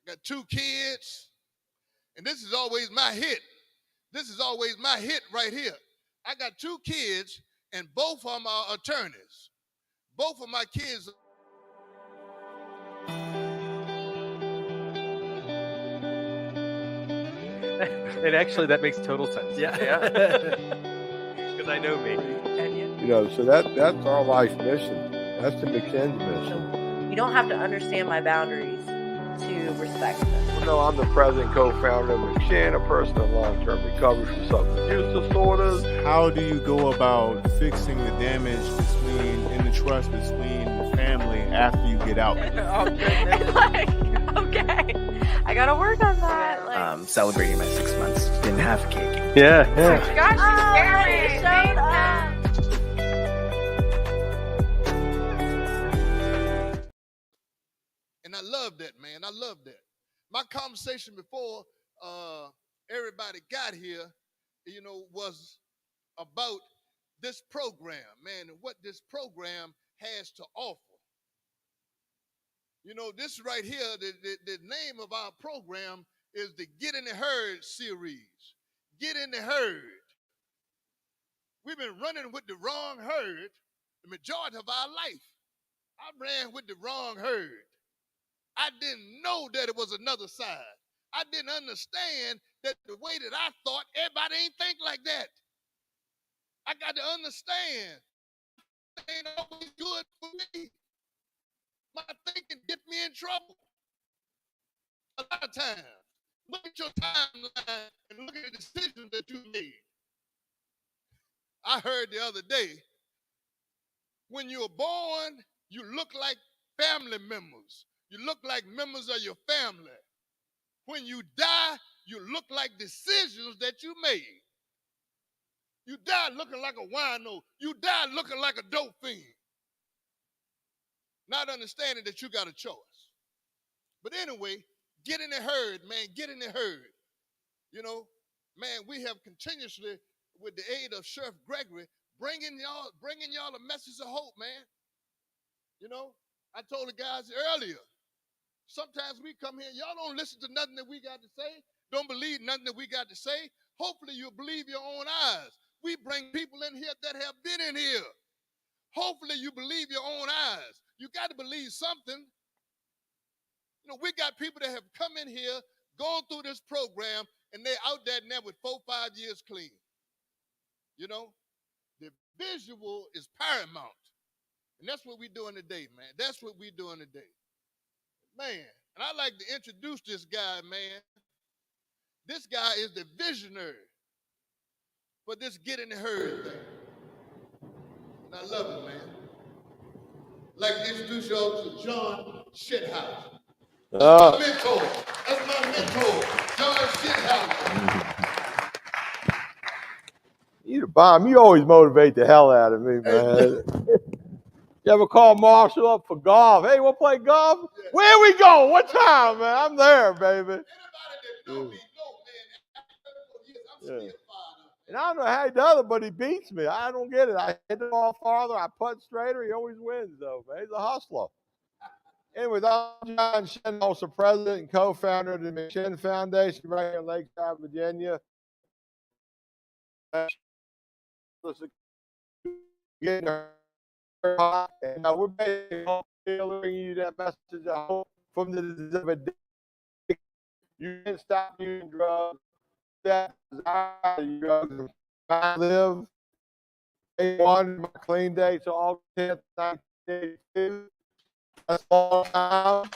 I got 2 kids, and this is always my hit. This is always my hit right here. I got 2 kids, and both of them are attorneys. Both of my kids. And actually, that makes total sense. Yeah. Because I know me. You know, so that's our life mission. That's the McShin's mission. You don't have to understand my boundaries to respect them. Well, no, I'm the president and co-founder of McShin, a person in long-term recovery from substance use disorders. How do you go about fixing the damage in the trust between the family after you get out? Okay, I gotta work on that. Celebrating my 6 months. Didn't have a cake. Yeah. Gosh, showed up. And I love that, man. I love that. My conversation before everybody got here, was about this program, man, and what this program has to offer. This right here, the name of our program is the Get in the Herd series. Get in the herd. We've been running with the wrong herd the majority of our life. I ran with the wrong herd. I didn't know that it was another side. I didn't understand that the way that I thought, everybody ain't think like that. I got to understand. It ain't always good for me. My thinking get me in trouble. A lot of times. Look at your timeline and look at the decisions that you made. I heard the other day, when you're born, you look like family members. You look like members of your family. When you die, you look like decisions that you made. You die looking like a wino. You die looking like a dope fiend. Not understanding that you got a choice. But anyway, get in the herd, man. Get in the herd. Man, we have continuously, with the aid of Sheriff Gregory, bringing y'all a message of hope, man. I told the guys earlier, sometimes we come here, y'all don't listen to nothing that we got to say, don't believe nothing that we got to say. Hopefully you'll believe your own eyes. We bring people in here that have been in here. Hopefully you believe your own eyes. You got to believe something. We got people that have come in here, gone through this program, and they're out there now with 4, 5 years clean. The visual is paramount. And that's what we're doing today, man. That's what we're doing today. Man, and I'd like to introduce this guy, man. This guy is the visionary for this Get in the Herd thing. And I love it, man. I'd like to introduce y'all to John Shithouse. That's my mentor. That's my mentor, John Shithouse. You the bomb. You always motivate the hell out of me, man. You ever call Marshall up for golf? Hey, we'll play golf? Yeah. Where we go? What time, man? I'm there, baby. Anybody that know me know, man, after 34 years, I'm still fired up. And I don't know how he does it, but he beats me. I don't get it. I hit the ball farther. I putt straighter. He always wins, though, man. He's a hustler. Anyways, I'm John Shin, also president and co-founder of the McShin Foundation right here in Lakeside, Virginia. And we're basically delivering you that message of hope from the disease of addiction. You can stop using drugs. That desire to use drugs. I live day 1, my clean day, so August 10th, 1982. That's a long time.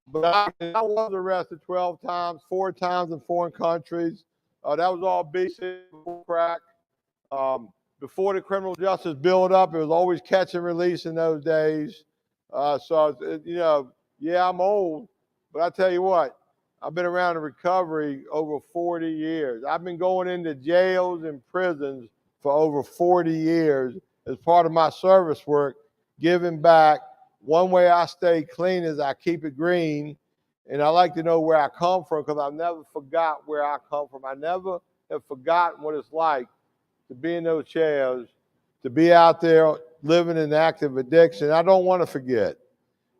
But I was arrested 12 times, 4 times in foreign countries. That was all BC before crack. Before the criminal justice built up, it was always catch and release in those days. Yeah, I'm old, but I tell you what, I've been around in recovery over 40 years. I've been going into jails and prisons for over 40 years as part of my service work, giving back. One way I stay clean is I keep it green, and I like to know where I come from because I never forgot where I come from. I never have forgotten what it's like to be in those chairs, to be out there living in active addiction. I don't want to forget.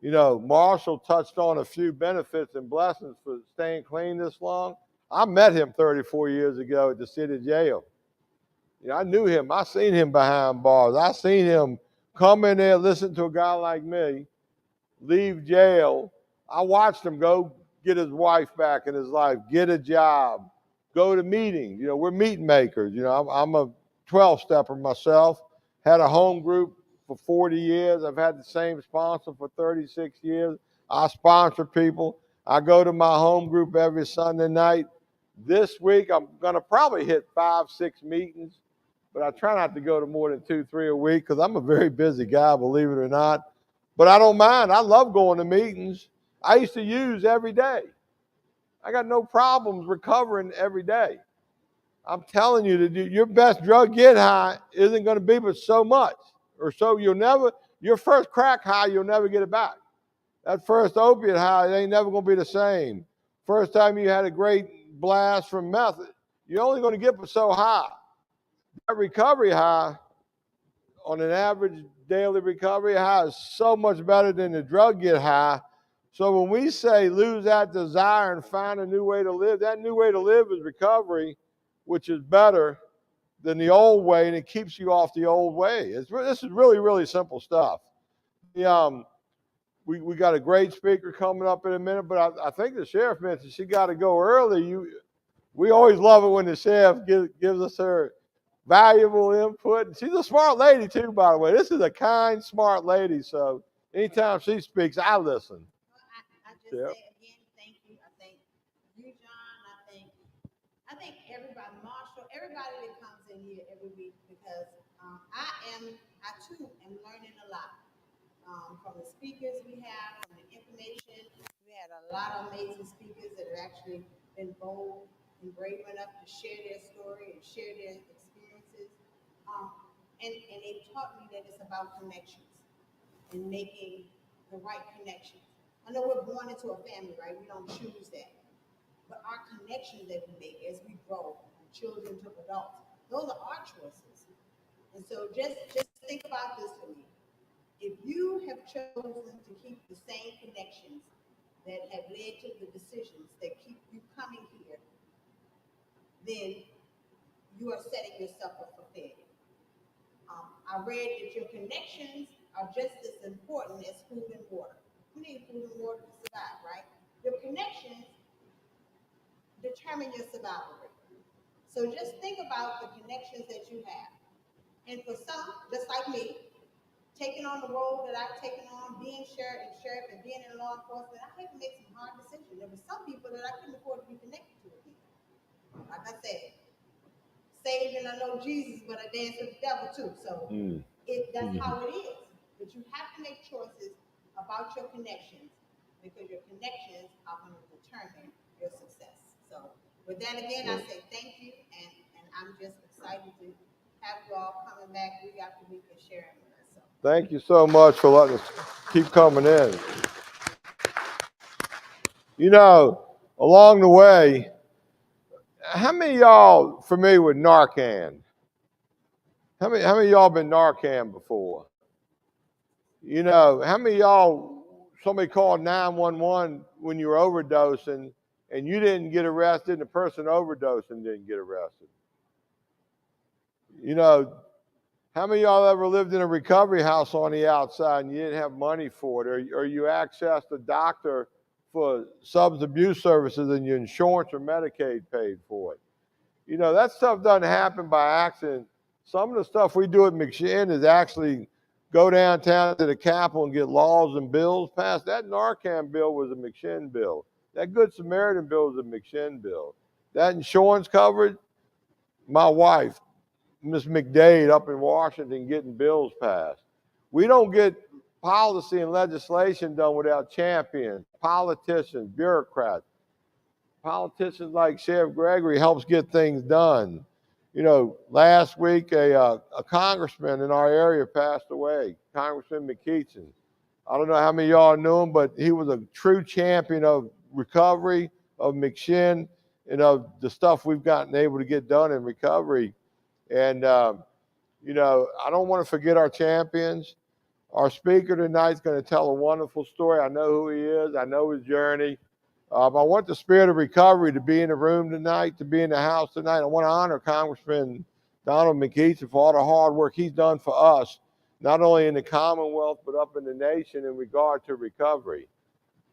You know, Marshall touched on a few benefits and blessings for staying clean this long. I met him 34 years ago at the city jail. You know, I knew him. I seen him behind bars. I seen him come in there, listen to a guy like me, leave jail. I watched him go get his wife back in his life, get a job, go to meetings. You know, we're meeting makers. You know, I'm a 12-stepper myself, had a home group for 40 years. I've had the same sponsor for 36 years. I sponsor people. I go to my home group every Sunday night. This week, I'm going to probably hit 5, 6 meetings, but I try not to go to more than 2, 3 a week because I'm a very busy guy, believe it or not. But I don't mind. I love going to meetings. I used to use every day. I got no problems recovering every day. I'm telling you, your best drug get high isn't going to be but so much. Or so your first crack high, you'll never get it back. That first opiate high, it ain't never going to be the same. First time you had a great blast from meth, you're only going to get but so high. That recovery high, on an average daily recovery high, is so much better than the drug get high. So when we say lose that desire and find a new way to live, that new way to live is recovery, which is better than the old way, and it keeps you off the old way. This is really, really simple stuff. We got a great speaker coming up in a minute, but I think the sheriff mentioned she got to go early. We always love it when the sheriff gives us her valuable input. She's a smart lady too, by the way. This is a kind, smart lady. So anytime she speaks, I listen. I just say again, thank you. I thank you, John. I thank everybody, Marshall, everybody that comes in here every week because I too am learning a lot from the speakers we have, from the information. We had a lot of amazing speakers that have actually been bold and brave enough to share their story and share their experiences. And they taught me that it's about connections and making the right connections. I know we're born into a family, right? We don't choose that. But our connections that we make as we grow, from children to adults, those are our choices. And so just think about this for me. If you have chosen to keep the same connections that have led to the decisions that keep you coming here, then you are setting yourself up for failure. I read that your connections are just as important as food and water. You need food and water to survive, right? Your connections determine your survival rate. So just think about the connections that you have. And for some, just like me, taking on the role that I've taken on, being sheriff and being in law enforcement, I had to make some hard decisions. There were some people that I couldn't afford to be connected to again. Like I said, saved and I know Jesus, but I dance with the devil too. So that's how it is. But you have to make choices about your connections because your connections are going to determine your success. So with that again, I say thank you, and I'm just excited to have you all coming back week after week and sharing with us. So. Thank you so much for letting us keep coming in. You know, along the way, how many of y'all familiar with Narcan? How many of y'all been Narcan before? You know, how many of y'all, somebody called 911 when you were overdosing and you didn't get arrested and the person overdosing didn't get arrested? You know, how many of y'all ever lived in a recovery house on the outside and you didn't have money for it, or you accessed a doctor for substance abuse services and your insurance or Medicaid paid for it? You know, that stuff doesn't happen by accident. Some of the stuff we do at McShin is actually go downtown to the Capitol and get laws and bills passed. That Narcan bill was a McShin bill. That Good Samaritan bill was a McShin bill. That insurance coverage, my wife, Miss McDade up in Washington getting bills passed. We don't get policy and legislation done without champions, politicians, bureaucrats. Politicians like Sheriff Gregory helps get things done. You know, last week a congressman in our area passed away, Congressman McKeechin. I don't know how many of y'all knew him, but he was a true champion of recovery, of McShin, and of the stuff we've gotten able to get done in recovery. And, you know, I don't want to forget our champions. Our speaker tonight is going to tell a wonderful story. I know who he is. I know his journey. I want the spirit of recovery to be in the room tonight, to be in the house tonight. I want to honor Congressman Donald McKeithen for all the hard work he's done for us, not only in the Commonwealth, but up in the nation in regard to recovery.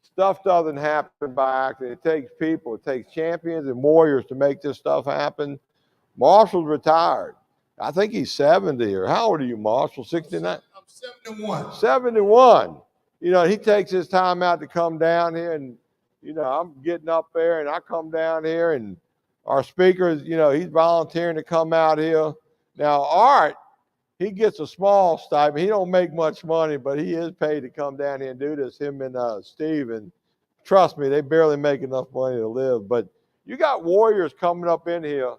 Stuff doesn't happen by accident. It takes people. It takes champions and warriors to make this stuff happen. Marshall's retired. I think he's 70, or how old are you, Marshall? 69? I'm 71. 71. You know, he takes his time out to come down here, and, you know, I'm getting up there and I come down here, and our speakers, you know, he's volunteering to come out here. Now, Art, he gets a small stipend. He don't make much money, but he is paid to come down here and do this, him and Steve. And trust me, they barely make enough money to live. But you got warriors coming up in here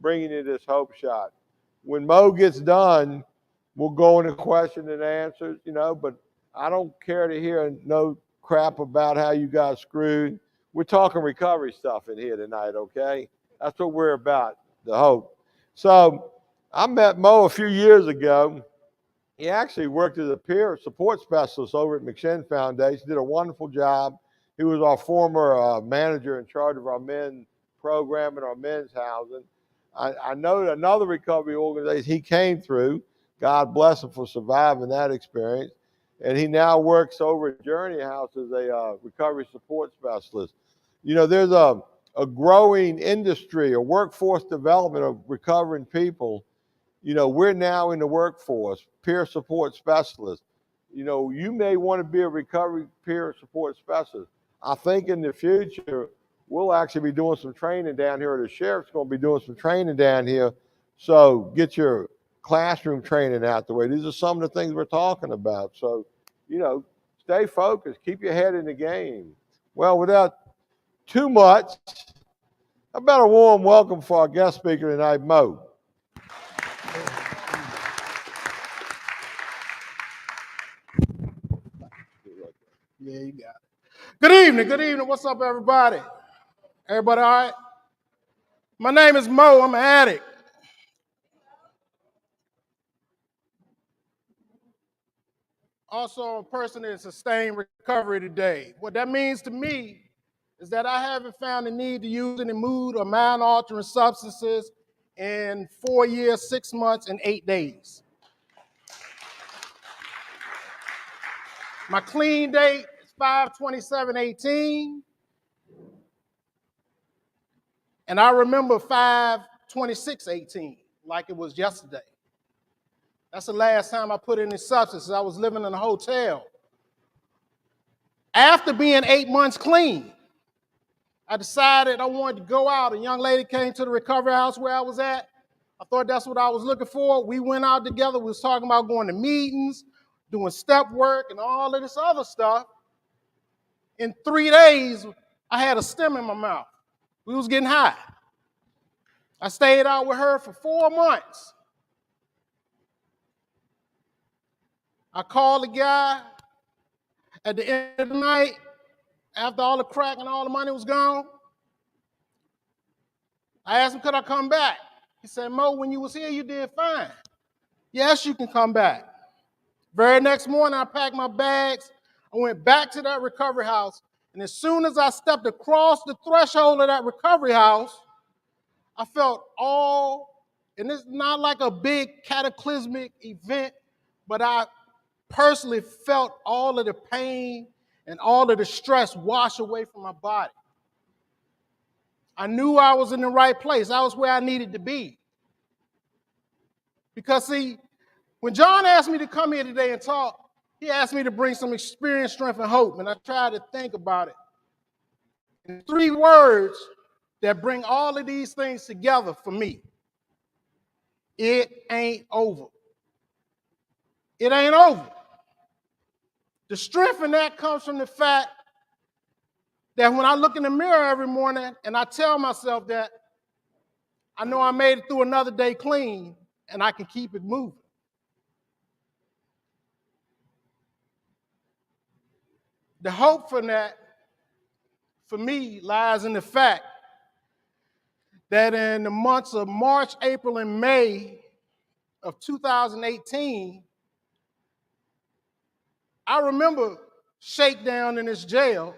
bringing you this hope shot. When Moe gets done, we'll go into question and answers, you know, but I don't care to hear no crap about how you got screwed. We're talking recovery stuff in here tonight, okay? That's what we're about, the hope. So I met Moe a few years ago. He actually worked as a peer support specialist over at McShin Foundation, did a wonderful job. He was our former manager in charge of our men's program and our men's housing. I know another recovery organization he came through. God bless him for surviving that experience. And he now works over at Journey House as a recovery support specialist. You know, there's a growing industry, a workforce development of recovering people. You know, we're now in the workforce, peer support specialists. You know, you may want to be a recovery peer support specialist. I think in the future, we'll actually be doing some training down here. The sheriff's going to be doing some training down here. So get your classroom training out the way. These are some of the things we're talking about. So, you know, stay focused. Keep your head in the game. Well, without too much, how about a warm welcome for our guest speaker tonight, Moe. Yeah, you got it. Good evening. Good evening. What's up, everybody? Everybody all right? My name is Moe. I'm an addict. Also a person in sustained recovery today. What that means to me is that I haven't found the need to use any mood or mind-altering substances in 4 years, 6 months, and 8 days. My clean date is 5/27/18. And I remember 5/26/18 like it was yesterday. That's the last time I put any substances. I was living in a hotel. After being 8 months clean, I decided I wanted to go out. A young lady came to the recovery house where I was at. I thought that's what I was looking for. We went out together. We was talking about going to meetings, doing step work, and all of this other stuff. In 3 days, I had a stem in my mouth. We was getting high. I stayed out with her for 4 months. I called the guy at the end of the night, after all the crack and all the money was gone. I asked him, could I come back? He said, Moe, when you was here, you did fine. Yes, you can come back. Very next morning, I packed my bags. I went back to that recovery house. And as soon as I stepped across the threshold of that recovery house, I felt and it's not like a big cataclysmic event, but I personally felt all of the pain and all of the stress wash away from my body. I knew I was in the right place. I was where I needed to be. Because see, when John asked me to come here today and talk, he asked me to bring some experience, strength, and hope. And I tried to think about it in 3 words that bring all of these things together for me. It ain't over. It ain't over. The strength in that comes from the fact that when I look in the mirror every morning and I tell myself that, I know I made it through another day clean and I can keep it moving. The hope for that, for me, lies in the fact that in the months of March, April, and May of 2018, I remember shakedown in this jail,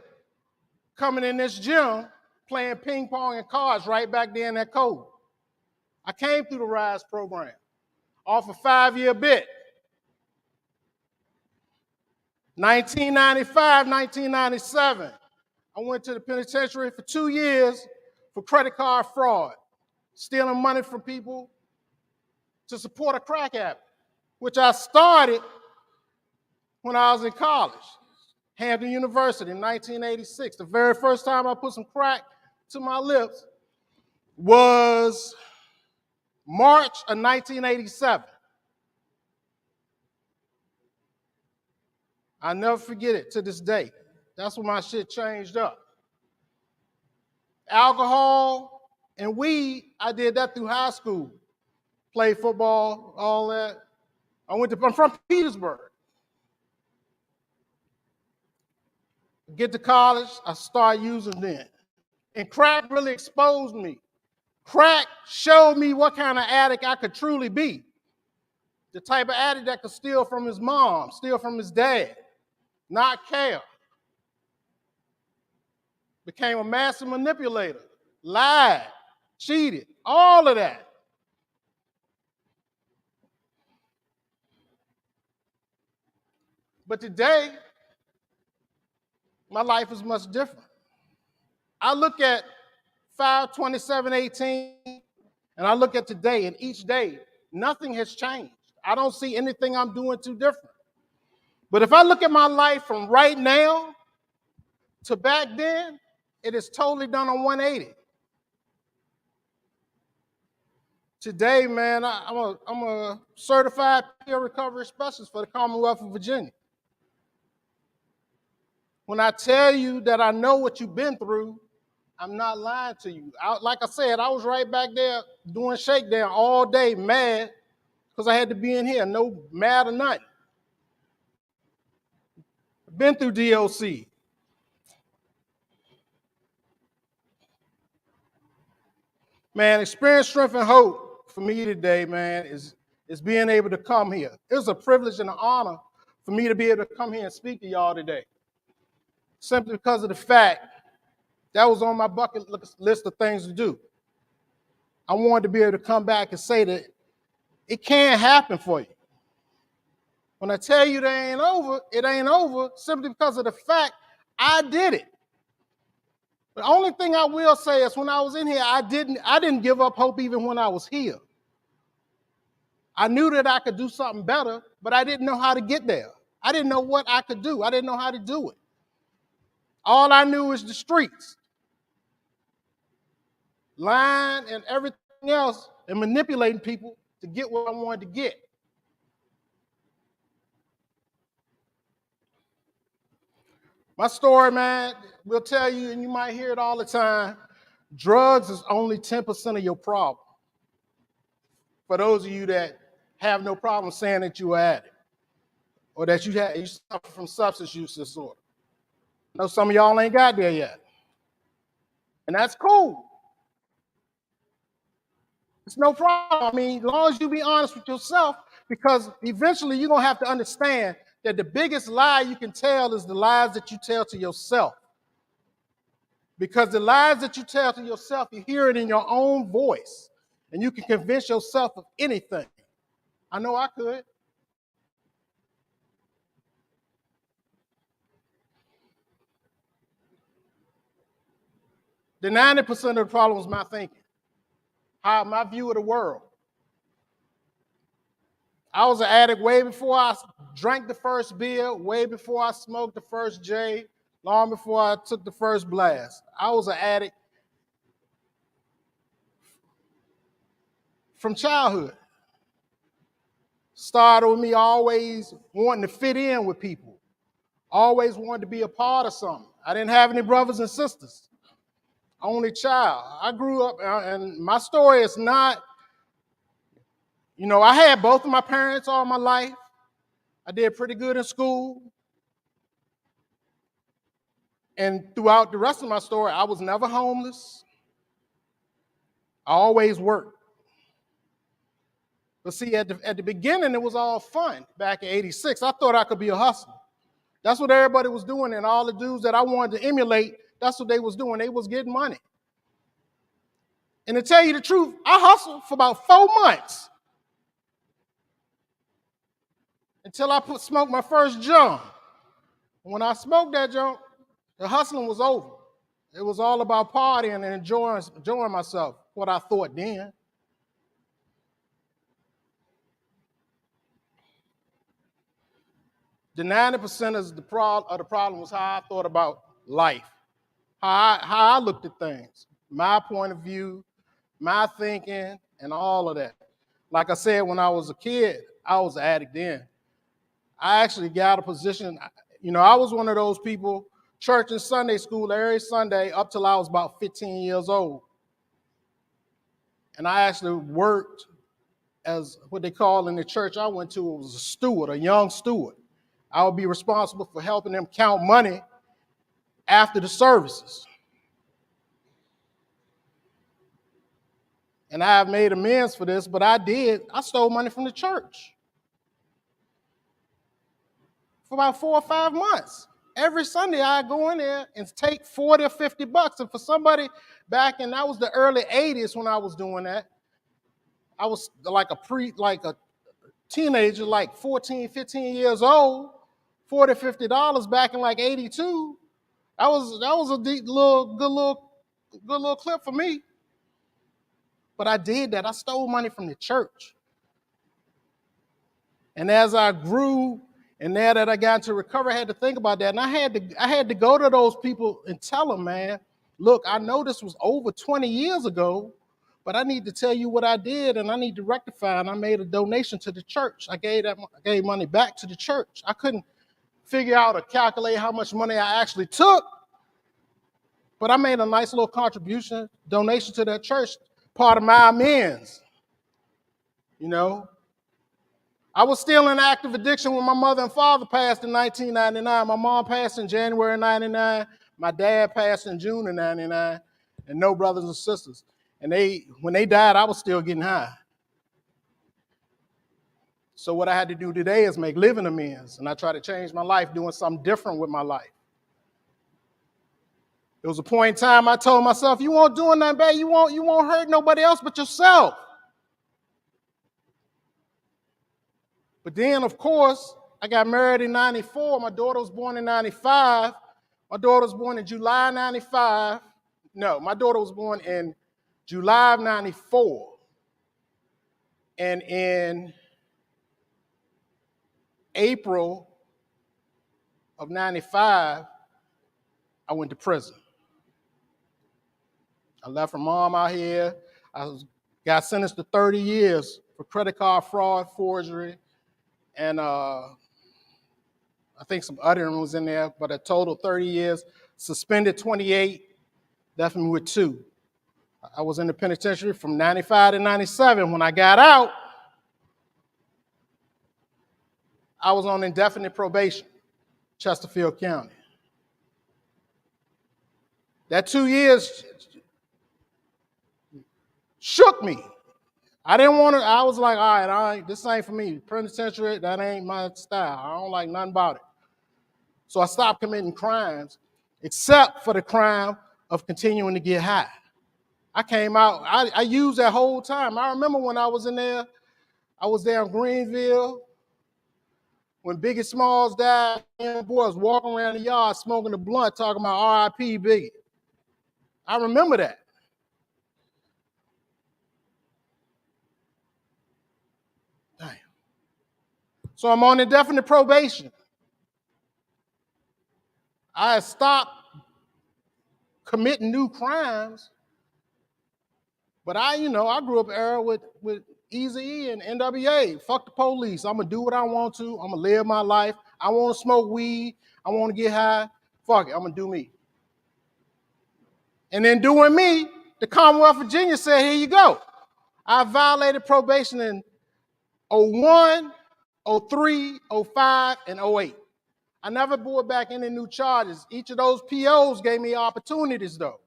coming in this gym, playing ping pong and cards right back there in that code. I came through the RISE program off a 5-year bid. 1995, 1997, I went to the penitentiary for 2 years for credit card fraud, stealing money from people to support a crack habit, which I started when I was in college, Hampton University in 1986. The very first time I put some crack to my lips was March of 1987. I never forget it to this day. That's when my shit changed up. Alcohol and weed, I did that through high school. Played football, all that. I'm from Petersburg. Get to college, I start using then. And crack really exposed me. Crack showed me what kind of addict I could truly be. The type of addict that could steal from his mom, steal from his dad, not care. Became a massive manipulator, lied, cheated, all of that. But today, my life is much different. I look at 5/27/18, and I look at today, and each day, nothing has changed. I don't see anything I'm doing too different. But if I look at my life from right now to back then, it is totally done on 180. Today, man, I'm a certified peer recovery specialist for the Commonwealth of Virginia. When I tell you that I know what you've been through, I'm not lying to you. Like I said, I was right back there doing shakedown all day, mad, because I had to be in here, no mad or nothing. Been through DOC. Man, experience, strength, and hope for me today, man, is being able to come here. It was a privilege and an honor for me to be able to come here and speak to y'all today. Simply because of the fact that was on my bucket list of things to do. I wanted to be able to come back and say that it can happen for you. When I tell you that it ain't over simply because of the fact I did it. The only thing I will say is when I was in here, I didn't give up hope even when I was here. I knew that I could do something better, but I didn't know how to get there. I didn't know what I could do. I didn't know how to do it. All I knew was the streets. Lying and everything else and manipulating people to get what I wanted to get. My story, man, will tell you, and you might hear it all the time, drugs is only 10% of your problem. For those of you that have no problem saying that you're an addict or that you suffer from substance use disorder. I know some of y'all ain't got there yet. And that's cool. It's no problem. I mean, as long as you be honest with yourself, because eventually you're going to have to understand that the biggest lie you can tell is the lies that you tell to yourself. Because the lies that you tell to yourself, you hear it in your own voice, and you can convince yourself of anything. I know I could. The 90% of the problem was my thinking, my view of the world. I was an addict way before I drank the first beer, way before I smoked the first J, long before I took the first blast. I was an addict from childhood. Started with me always wanting to fit in with people, always wanted to be a part of something. I didn't have any brothers and sisters, only child. I grew up, and my story is not, I had both of my parents all my life. I did pretty good in school. And throughout the rest of my story, I was never homeless. I always worked. But see, at the beginning, it was all fun. Back in '86, I thought I could be a hustler. That's what everybody was doing, and all the dudes that I wanted to emulate, that's what they was doing. They was getting money. And to tell you the truth, I hustled for about 4 months until I smoked my first joint. When I smoked that joint, the hustling was over. It was all about partying and enjoying myself, what I thought then. The 90% of the problem was how I thought about life, how I looked at things, my point of view, my thinking, and all of that. Like I said, when I was a kid, I was an addict then. I actually got a position. I was one of those people, church and Sunday school every Sunday up till I was about 15 years old. And I actually worked as what they call in the church I went to, it was a steward, a young steward. I would be responsible for helping them count money after the services. And I have made amends for this, but I stole money from the church for about 4 or 5 months. Every Sunday I'd go in there and take 40 or 50 bucks. And for somebody back in, that was the early 80s when I was doing that. I was like a teenager, like 14, 15 years old, $40, $50 back in like 82. That was a good little clip for me. But I did that. I stole money from the church. And as I grew, and now that I got into recovery, I had to think about that. And I had to go to those people and tell them, man, look, I know this was over 20 years ago, but I need to tell you what I did, and I need to rectify. And I made a donation to the church. I gave money back to the church. I couldn't figure out or calculate how much money I actually took, but I made a nice little donation to that church, part of my amends. I was still in active addiction when my mother and father passed in 1999. My mom passed in January 99. My dad passed in June of 99, and no brothers and sisters. And when they died, I was still getting high. So what I had to do today is make living amends, and I try to change my life doing something different with my life. There was a point in time I told myself, you won't do nothing bad, you won't hurt nobody else but yourself. But then, of course, I got married in 94. My daughter was born in 95. My daughter was born in July 95. No, my daughter was born in July of 94. And in April of 95, I went to prison. I left from mom out here. I got sentenced to 30 years for credit card fraud, forgery, and I think some other one was in there, but a total 30 years, suspended 28, left me with 2. I was in the penitentiary from 95 to 97. When I got out, I was on indefinite probation, Chesterfield County. That 2 years shook me. I didn't want to, I was like, all right, this ain't for me. Penitentiary, that ain't my style. I don't like nothing about it. So I stopped committing crimes, except for the crime of continuing to get high. I came out, I used that whole time. I remember when I was in there, I was there in Greenville, when Biggie Smalls died, and boys walking around the yard smoking a blunt, talking about R.I.P. Biggie. I remember that. Damn. So I'm on indefinite probation. I stopped committing new crimes, but I grew up era with Eazy-E and NWA. Fuck the police. I'm gonna do what I want to. I'm gonna live my life. I want to smoke weed. I want to get high. Fuck it. I'm gonna do me. And in doing me, the Commonwealth of Virginia said, here you go. I violated probation in 01, 03, 05, and 08. I never brought back any new charges. Each of those POs gave me opportunities, though.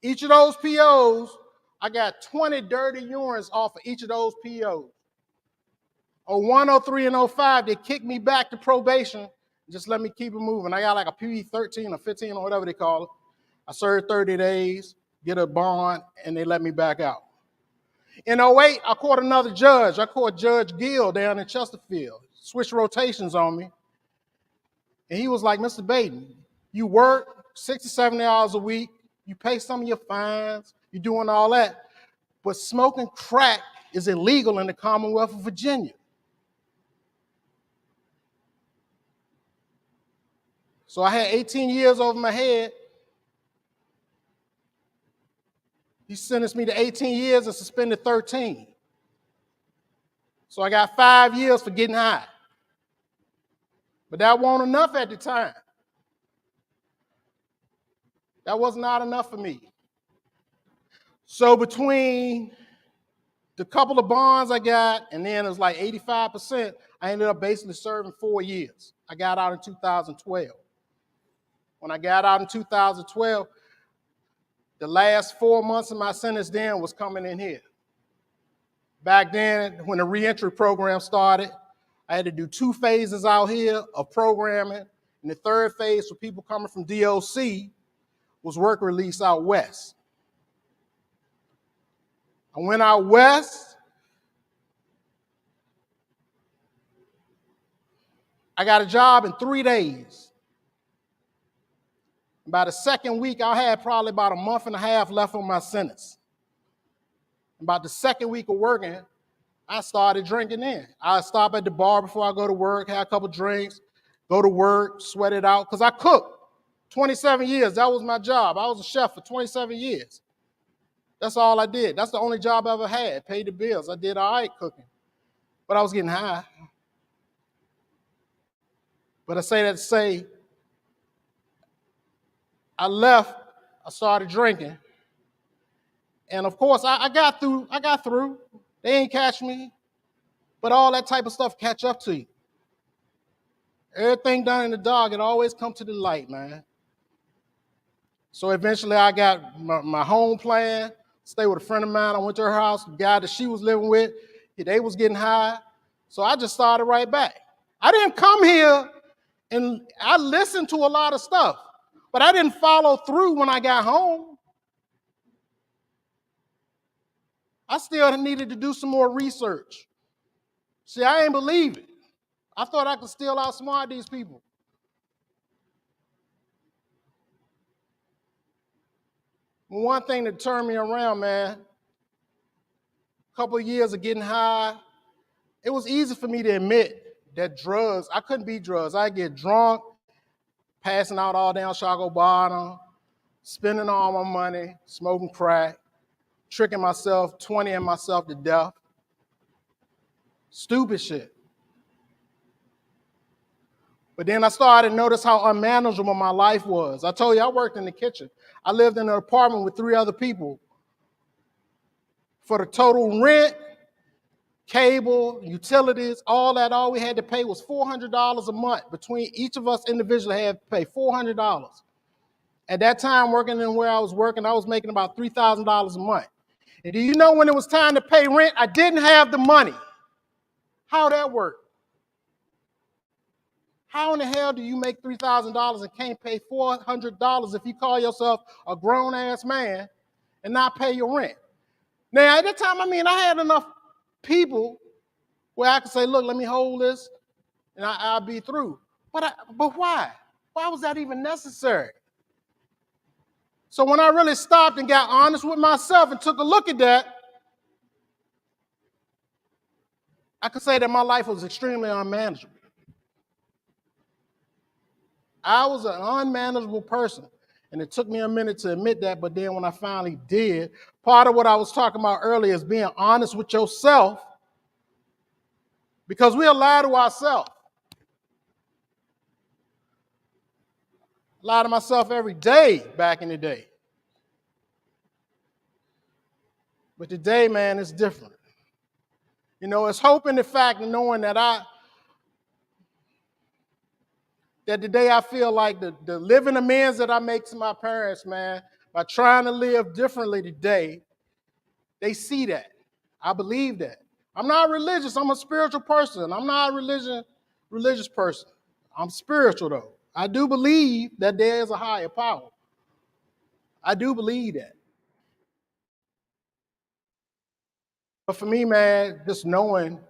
Each of those POs, I got 20 dirty urines off of each of those POs. 01, 03, and 05, they kicked me back to probation Just let me keep it moving. I got like a PV-13 or 15 or whatever they call it. I served 30 days, get a bond, and they let me back out. In 08, I caught another judge. I caught Judge Gill down in Chesterfield. Switched rotations on me. And he was like, Mr. Bayton, you work 60, 70 hours a week. You pay some of your fines. You're doing all that. But smoking crack is illegal in the Commonwealth of Virginia. So I had 18 years over my head. He sentenced me to 18 years and suspended 13. So I got 5 years for getting high. But that wasn't enough at the time. That was not enough for me. So between the couple of bonds I got, and then it was like 85%, I ended up basically serving 4 years. I got out in 2012. When I got out in 2012, the last 4 months of my sentence then was coming in here. Back then, when the reentry program started, I had to do 2 phases out here of programming, and the third phase for people coming from DOC was work release out west. I went out west. I got a job in 3 days. By the second week, I had probably about a month and a half left on my sentence. About the second week of working, I started drinking in. I'd stop at the bar before I go to work, have a couple drinks, go to work, sweat it out, because I cooked 27 years. That was my job. I was a chef for 27 years. That's all I did. That's the only job I ever had, paid the bills. I did all right cooking, but I was getting high. But I say that to say, I left, I started drinking, and of course, I got through. They ain't catch me, but all that type of stuff catch up to you. Everything done in the dark, it always come to the light, man. So eventually I got my home plan, stayed with a friend of mine. I went to her house, the guy that she was living with, they was getting high. So I just started right back. I didn't come here and I listened to a lot of stuff, but I didn't follow through when I got home. I still needed to do some more research. See, I ain't believe it. I thought I could still outsmart these people. One thing that turned me around, man, a couple of years of getting high, it was easy for me to admit that drugs, I couldn't beat drugs. I'd get drunk, passing out all down Chicago Bottom, spending all my money, smoking crack, tricking myself, 20ing myself to death. Stupid shit. But then I started to notice how unmanageable my life was. I told you I worked in the kitchen. I lived in an apartment with 3 other people. For the total rent, cable, utilities, all we had to pay was $400 a month. Between each of us individually had to pay $400. At that time, working in where I was working, I was making about $3,000 a month. And do you know when it was time to pay rent, I didn't have the money. How that worked? How in the hell do you make $3,000 and can't pay $400 if you call yourself a grown-ass man and not pay your rent? Now, at that time, I had enough people where I could say, look, let me hold this, and I'll be through. But why? Why was that even necessary? So when I really stopped and got honest with myself and took a look at that, I could say that my life was extremely unmanageable. I was an unmanageable person, and it took me a minute to admit that, but then when I finally did, part of what I was talking about earlier is being honest with yourself, because we lie to ourselves. I lie to myself every day back in the day. But today, man, it's different. You know, it's hope in the fact of knowing that that today I feel like the living amends that I make to my parents, man, by trying to live differently today, they see that. I believe that. I'm not religious. I'm a spiritual person. I'm not a religious person. I'm spiritual though. I do believe that there is a higher power. I do believe that. But for me, man, just knowing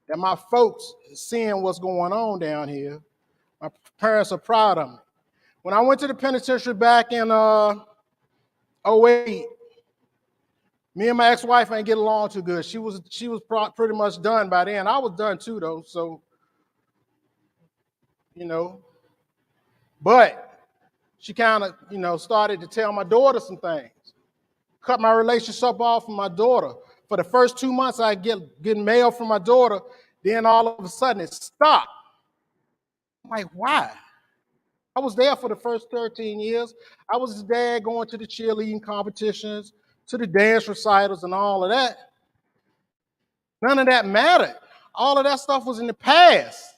that my folks seeing what's going on down here, my parents are proud of me. When I went to the penitentiary back in '08, me and my ex-wife ain't get along too good. She was pretty much done by then. I was done too, though. So, you know, but she kind of, started to tell my daughter some things. Cut my relationship off with my daughter. For the first 2 months, I get mail from my daughter. Then all of a sudden, it stopped. I'm like, why? I was there for the first 13 years. I was his dad going to the cheerleading competitions, to the dance recitals and all of that. None of that mattered. All of that stuff was in the past.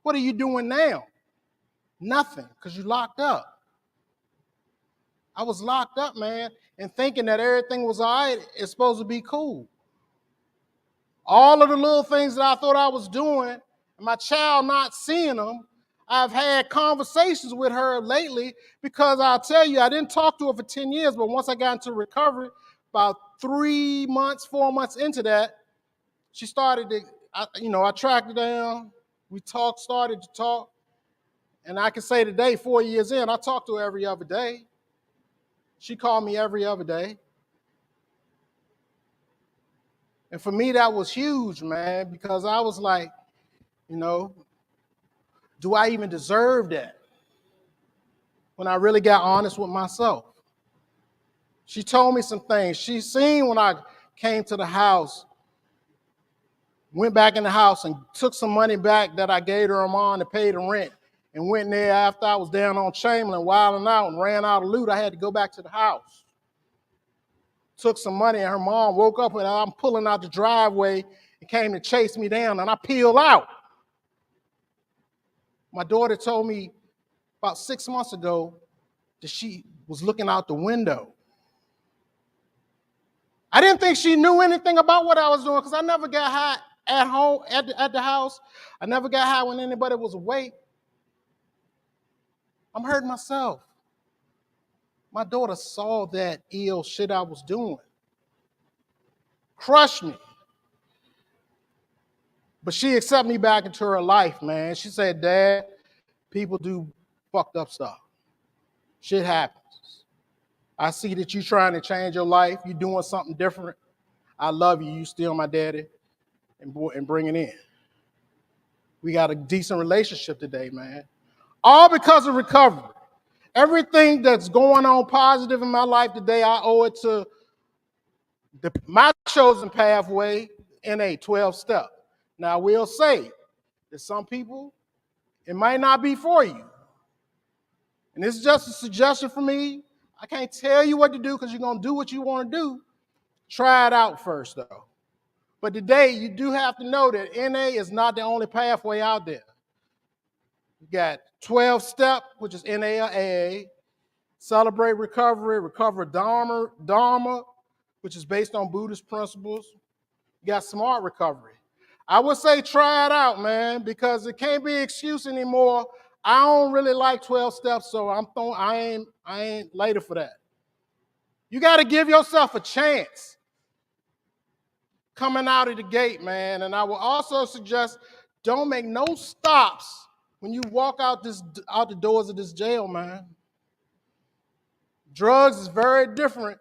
What are you doing now? Nothing, because you're locked up. I was locked up, man, and thinking that everything was all right, it's supposed to be cool. All of the little things that I thought I was doing, and my child not seeing them, I've had conversations with her lately because I'll tell you, I didn't talk to her for 10 years, but once I got into recovery, about 3 months, 4 months into that, she started to, I tracked her down. We started to talk. And I can say today, 4 years in, I talk to her every other day. She called me every other day. And for me, that was huge, man, because I was like, do I even deserve that? When I really got honest with myself. She told me some things. She seen when I came to the house, went back in the house and took some money back that I gave her on to pay the rent, and went in there after I was down on Chamberlain wilding out and ran out of loot. I had to go back to the house. Took some money, and her mom woke up and I'm pulling out the driveway and came to chase me down, and I peeled out. My daughter told me about 6 months ago that she was looking out the window. I didn't think she knew anything about what I was doing because I never got high at home, at the house. I never got high when anybody was awake. I'm hurting myself. My daughter saw that ill shit I was doing. Crushed me. But she accepted me back into her life, man. She said, Dad, people do fucked up stuff. Shit happens. I see that you're trying to change your life. You're doing something different. I love you. You still my daddy. And bring it in. We got a decent relationship today, man. All because of recovery. Everything that's going on positive in my life today, I owe it to my chosen pathway in a 12-step. Now, I will say that some people, it might not be for you. And this is just a suggestion for me. I can't tell you what to do because you're going to do what you want to do. Try it out first, though. But today, you do have to know that NA is not the only pathway out there. You got 12-step, which is NA or AA, Celebrate Recovery, Recover Dharma, which is based on Buddhist principles. You got Smart Recovery. I would say try it out, man, because it can't be an excuse anymore. I don't really like 12 steps, so I ain't later for that. You got to give yourself a chance coming out of the gate, man. And I will also suggest don't make no stops when you walk out the doors of this jail, man. Drugs is very different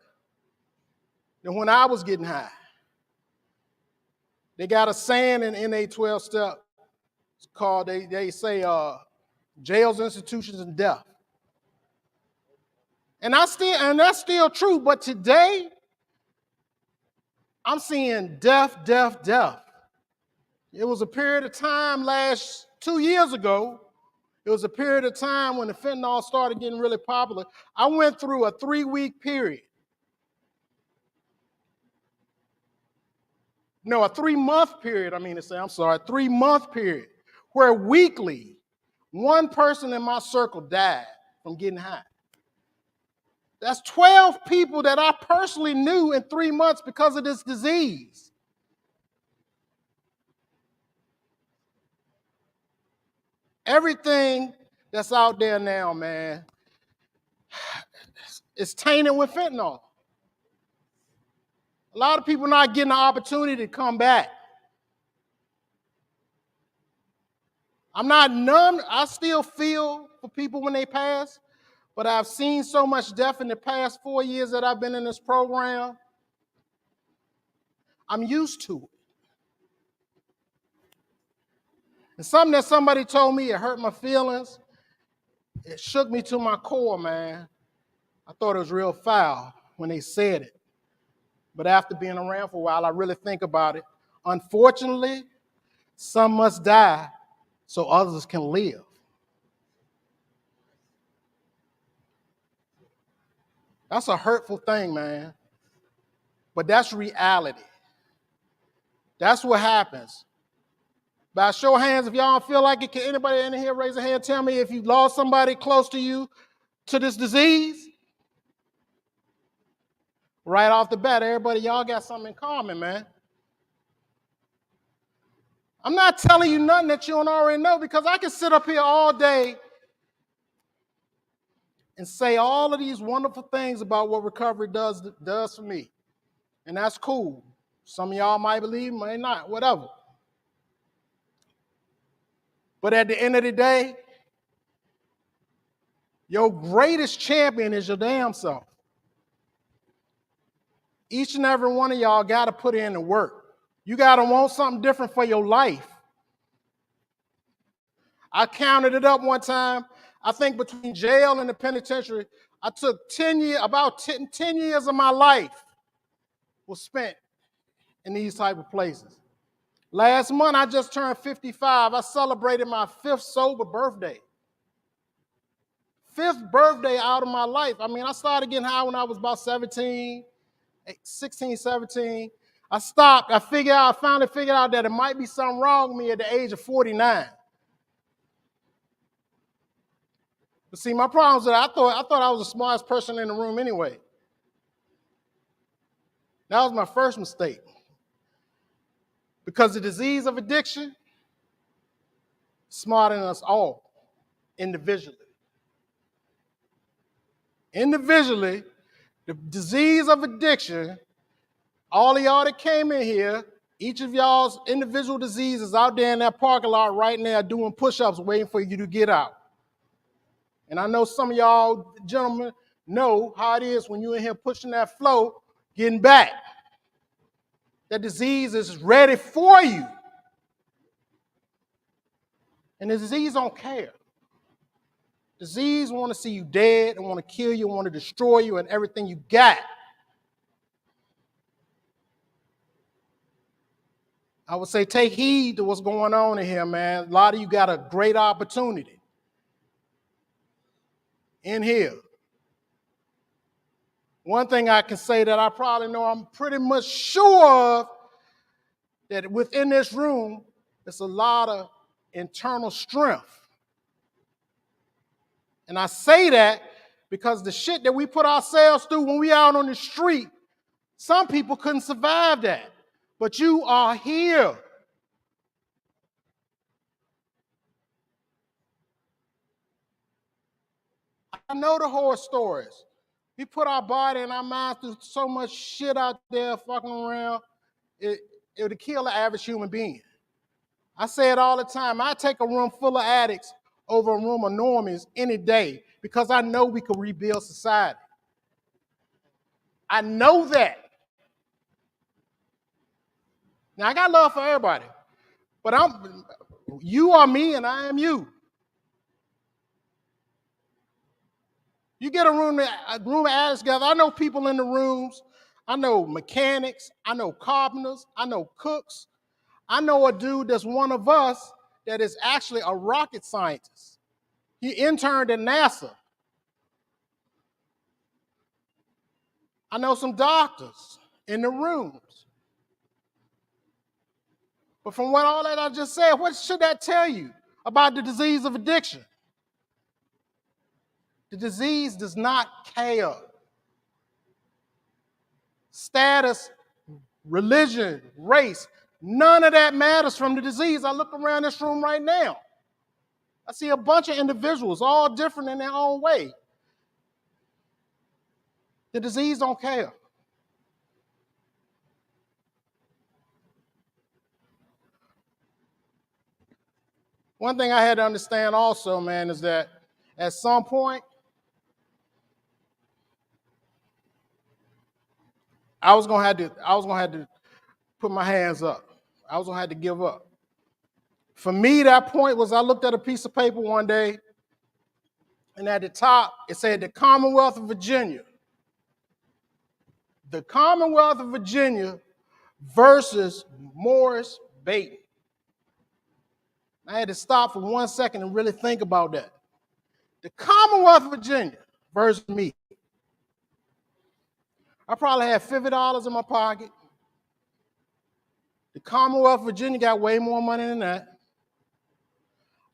than when I was getting high. They got a saying in NA 12-step. It's called, they say, jails, institutions, and death. And that's still true, but today, I'm seeing death. It was a period of time 2 years ago, it was a period of time when the fentanyl started getting really popular. I went through a 3-week period. No, a 3-month period, 3-month period, where weekly, one person in my circle died from getting high. That's 12 people that I personally knew in 3 months because of this disease. Everything that's out there now, man, it's tainted with fentanyl. A lot of people not getting the opportunity to come back. I'm not numb. I still feel for people when they pass, but I've seen so much death in the past 4 years that I've been in this program. I'm used to it. And something that somebody told me, it hurt my feelings. It shook me to my core, man. I thought it was real foul when they said it. But after being around for a while, I really think about it. Unfortunately, some must die so others can live. That's a hurtful thing, man. But that's reality. That's what happens. By show of hands, if y'all don't feel like it, can anybody in here raise a hand? Tell me if you lost somebody close to you to this disease. Right off the bat, everybody, y'all got something in common, man. I'm not telling you nothing that you don't already know, because I can sit up here all day and say all of these wonderful things about what recovery does for me. And that's cool. Some of y'all might believe, might not, whatever. But at the end of the day, your greatest champion is your damn self. Each and every one of y'all got to put in the work. You got to want something different for your life. I counted it up one time. I think between jail and the penitentiary, I took 10 years, about 10 years of my life was spent in these type of places. Last month, I just turned 55. I celebrated my 5th sober birthday. 5th birthday out of my life. I mean, I started getting high when I was about 16, 17. I stopped. I finally figured out that it might be something wrong with me at the age of 49. But see, my problem is that I thought I was the smartest person in the room anyway. That was my first mistake. Because the disease of addiction is smarter than us all, individually. Individually, the disease of addiction, all of y'all that came in here, each of y'all's individual diseases out there in that parking lot right now doing push-ups waiting for you to get out. And I know some of y'all gentlemen know how it is when you're in here pushing that flow, getting back. That disease is ready for you. And the disease don't care. Disease want to see you dead and want to kill you, want to destroy you and everything you got. I would say take heed to what's going on in here, man. A lot of you got a great opportunity in here. One thing I can say that I probably know I'm pretty much sure of, that within this room, there's a lot of internal strength. And I say that because the shit that we put ourselves through when we out on the street, some people couldn't survive that. But you are here. I know the horror stories. We put our body and our minds through so much shit out there fucking around, it would kill an average human being. I say it all the time. I take a room full of addicts over a room of normies any day because I know we can rebuild society. I know that. Now, I got love for everybody, but you are me and I am you. You get a room of addicts together. I know people in the rooms. I know mechanics. I know carpenters. I know cooks. I know a dude that's one of us that is actually a rocket scientist. He interned at NASA. I know some doctors in the rooms. But from what all that I just said, what should that tell you about the disease of addiction? The disease does not care. Status, religion, race, none of that matters from the disease. I look around this room right now. I see a bunch of individuals, all different in their own way. The disease don't care. One thing I had to understand also, man, is that at some point, I was gonna have to put my hands up. I was gonna have to give up. For me, that point was I looked at a piece of paper one day, and at the top, it said the Commonwealth of Virginia. The Commonwealth of Virginia versus Moe Bayton. I had to stop for 1 second and really think about that. The Commonwealth of Virginia versus me. I probably had $50 in my pocket. The Commonwealth of Virginia got way more money than that.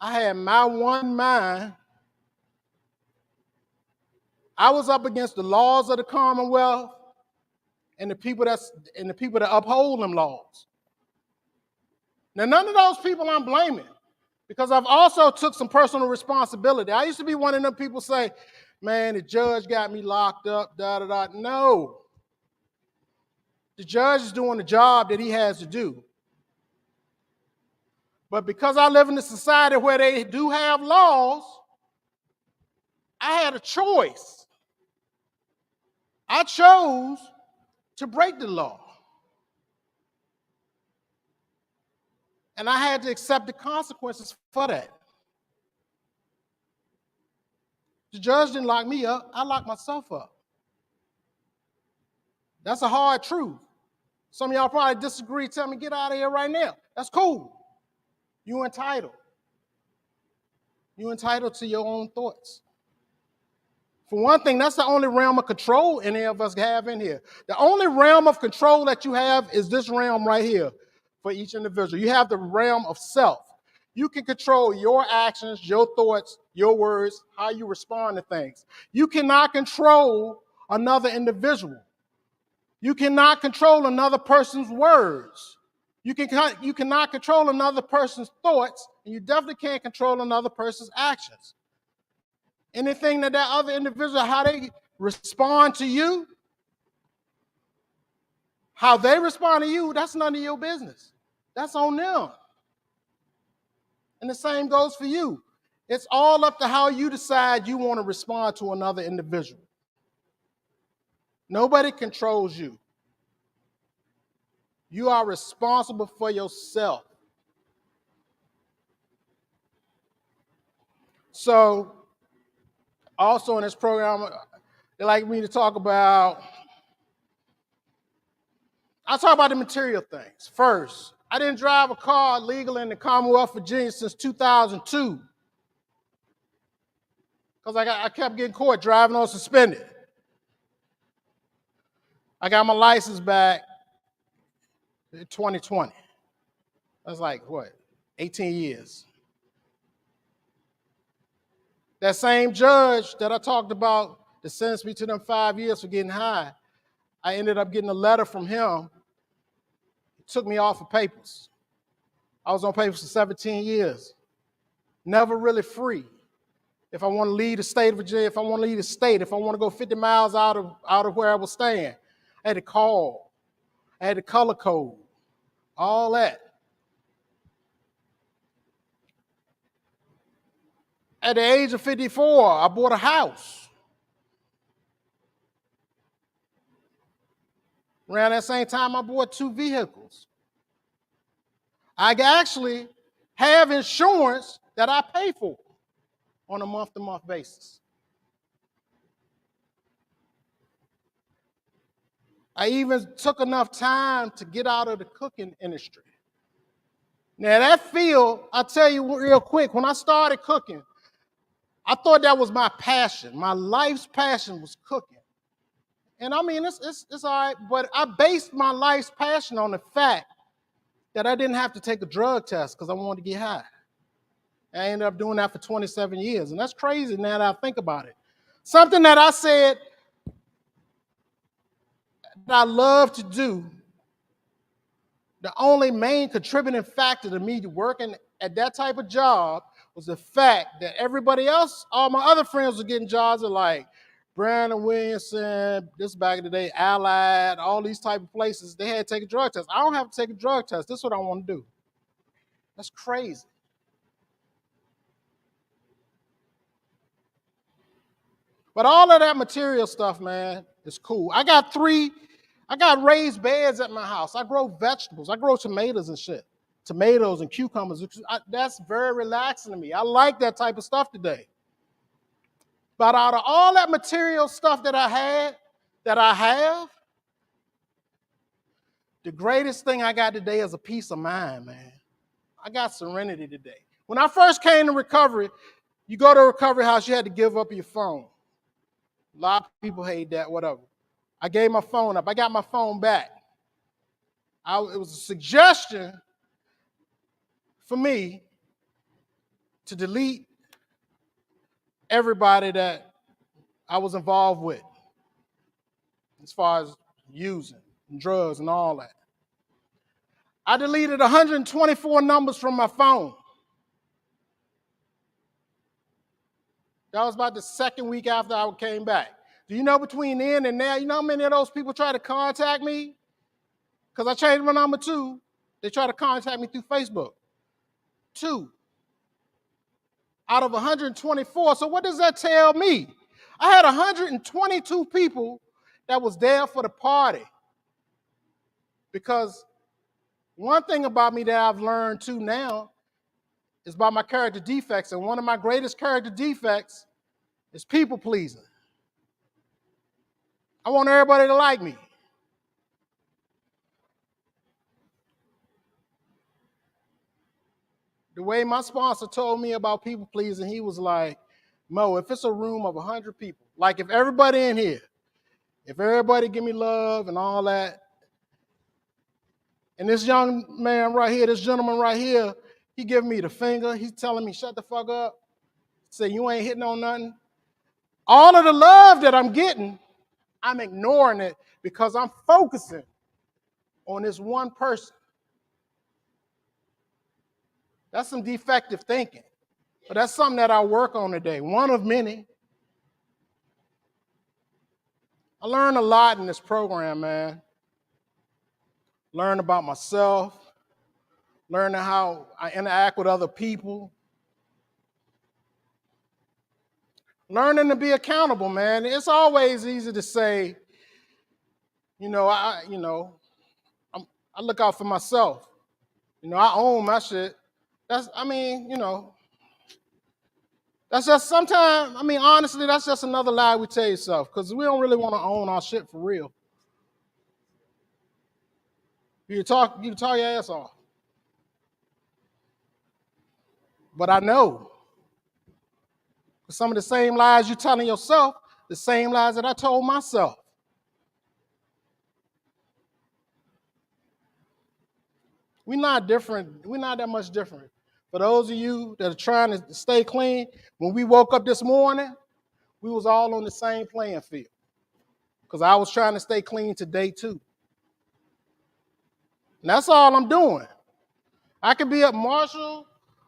I had my one mind. I was up against the laws of the Commonwealth and the people that uphold them laws. Now, none of those people I'm blaming, because I've also took some personal responsibility. I used to be one of them people say, man, the judge got me locked up, da-da-da. No. The judge is doing the job that he has to do. But because I live in a society where they do have laws, I had a choice. I chose to break the law. And I had to accept the consequences for that. The judge didn't lock me up, I locked myself up. That's a hard truth. Some of y'all probably disagree, tell me, get out of here right now. That's cool. You're entitled. You're entitled to your own thoughts. For one thing, that's the only realm of control any of us have in here. The only realm of control that you have is this realm right here for each individual. You have the realm of self. You can control your actions, your thoughts, your words, how you respond to things. You cannot control another individual. You cannot control another person's words. You cannot control another person's thoughts, and you definitely can't control another person's actions. Anything that other individual, how they respond to you, how they respond to you, that's none of your business. That's on them. And the same goes for you. It's all up to how you decide you want to respond to another individual. Nobody controls you. You are responsible for yourself. So, also in this program, they like me to talk about, I'll talk about the material things. First, I didn't drive a car legal in the Commonwealth of Virginia since 2002 because I kept getting caught driving on suspended. I got my license back in 2020. That's like, 18 years. That same judge that I talked about that sentenced me to them 5 years for getting high, I ended up getting a letter from him. He took me off of papers. I was on papers for 17 years. Never really free. If I want to leave the state of Virginia, if I want to leave the state, if I want to go 50 miles out of where I was staying, I had to call. I had to color code. All that. At the age of 54, I bought a house. Around that same time, I bought 2 vehicles. I actually have insurance that I pay for on a month-to-month basis. I even took enough time to get out of the cooking industry. Now that field, I'll tell you real quick, when I started cooking, I thought that was my passion. My life's passion was cooking. And I mean, it's all right, but I based my life's passion on the fact that I didn't have to take a drug test because I wanted to get high. I ended up doing that for 27 years, and that's crazy now that I think about it. Something that I said that I love to do, the only main contributing factor to me working at that type of job was the fact that everybody else, all my other friends were getting jobs at like Brandon Williamson, this back in the day, Allied, all these type of places. They had to take a drug test. I don't have to take a drug test. This is what I want to do. That's crazy. But all of that material stuff, man, is cool. I got raised beds at my house. I grow vegetables. I grow tomatoes and shit. Tomatoes and cucumbers. That's very relaxing to me. I like that type of stuff today. But out of all that material stuff that I have, the greatest thing I got today is a peace of mind, man. I got serenity today. When I first came to recovery, you go to a recovery house, you had to give up your phone. A lot of people hate that, whatever. I gave my phone up. I got my phone back. It was a suggestion for me to delete everybody that I was involved with as far as using drugs and all that. I deleted 124 numbers from my phone. That was about the second week after I came back. Do you know between then and now, you know how many of those people try to contact me? Because I changed my number too. They try to contact me through Facebook. 2 out of 124. So what does that tell me? I had 122 people that was there for the party. Because one thing about me that I've learned too now is about my character defects. And one of my greatest character defects is people pleasing. I want everybody to like me. The way my sponsor told me about people pleasing, he was like, Mo, if it's a room of 100 people, like if everybody in here, if everybody give me love and all that, and this young man right here, this gentleman right here, he giving me the finger, he's telling me shut the fuck up, say you ain't hitting on nothing. All of the love that I'm getting, I'm ignoring it because I'm focusing on this one person. That's some defective thinking. But that's something that I work on today, one of many. I learned a lot in this program, man. Learn about myself, learning how I interact with other people, learning to be accountable, man. It's always easy to say, I look out for myself. I own my shit. That's just sometimes, honestly, that's just another lie we tell yourself because we don't really want to own our shit for real. You can talk your ass off. But I know some of the same lies you're telling yourself, the same lies that I told myself. We're not different. We're not that much different. For those of you that are trying to stay clean, when we woke up this morning, we was all on the same playing field. Because I was trying to stay clean today too. And that's all I'm doing. I could be at Marshall,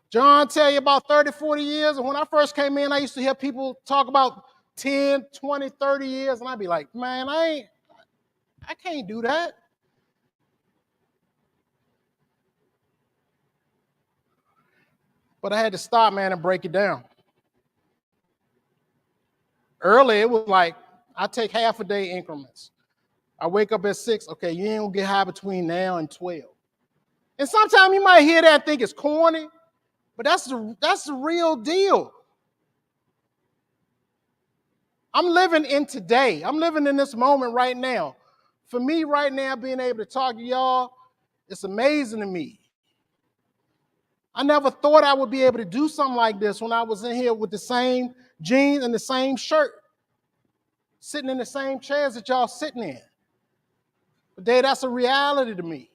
John tell you about 30, 40 years. And when I first came in, I used to hear people talk about 10, 20, 30 years. And I'd be like, man, I can't do that. But I had to stop, man, and break it down. Early, it was like, I take half a day increments. I wake up at 6, okay, you ain't gonna get high between now and 12. And sometimes you might hear that and think it's corny, but that's the real deal. I'm living in today. I'm living in this moment right now. For me right now, being able to talk to y'all, it's amazing to me. I never thought I would be able to do something like this when I was in here with the same jeans and the same shirt, sitting in the same chairs that y'all sitting in. But Dave, that's a reality to me.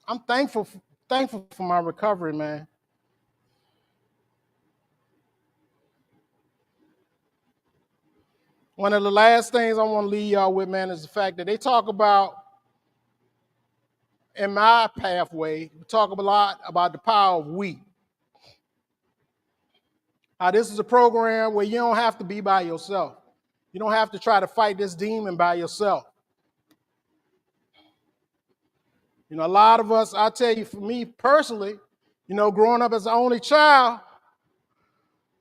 I'm thankful for my recovery, man. One of the last things I want to leave y'all with, man, is the fact that they talk about, in my pathway, we talk a lot about the power of we. How this is a program where you don't have to be by yourself. You don't have to try to fight this demon by yourself. You know, a lot of us, I tell you, for me personally, you know, growing up as the only child,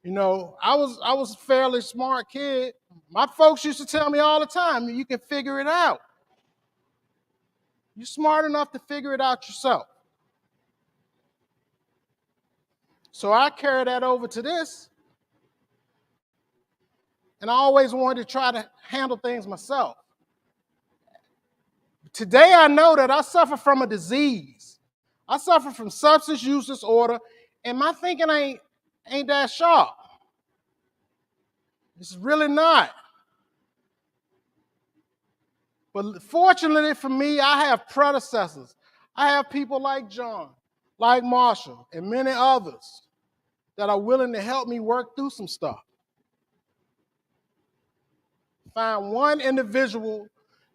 you know, I was a fairly smart kid. My folks used to tell me all the time, you can figure it out. You're smart enough to figure it out yourself. So I carry that over to this. And I always wanted to try to handle things myself. Today I know that I suffer from a disease. I suffer from substance use disorder, and my thinking ain't that sharp. It's really not. But fortunately for me, I have predecessors. I have people like John, like Marshall, and many others that are willing to help me work through some stuff. Find one individual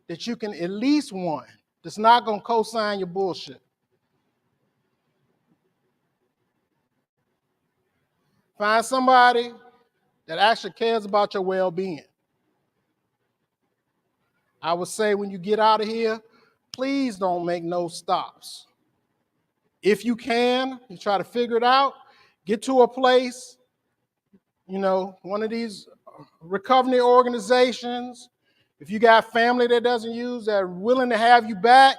that you can, at least one, that's not going to co-sign your bullshit. Find somebody that actually cares about your well-being. I would say when you get out of here, please don't make no stops. If you can, you try to figure it out, get to a place, you know, one of these recovery organizations. If you got family that doesn't use, that are willing to have you back,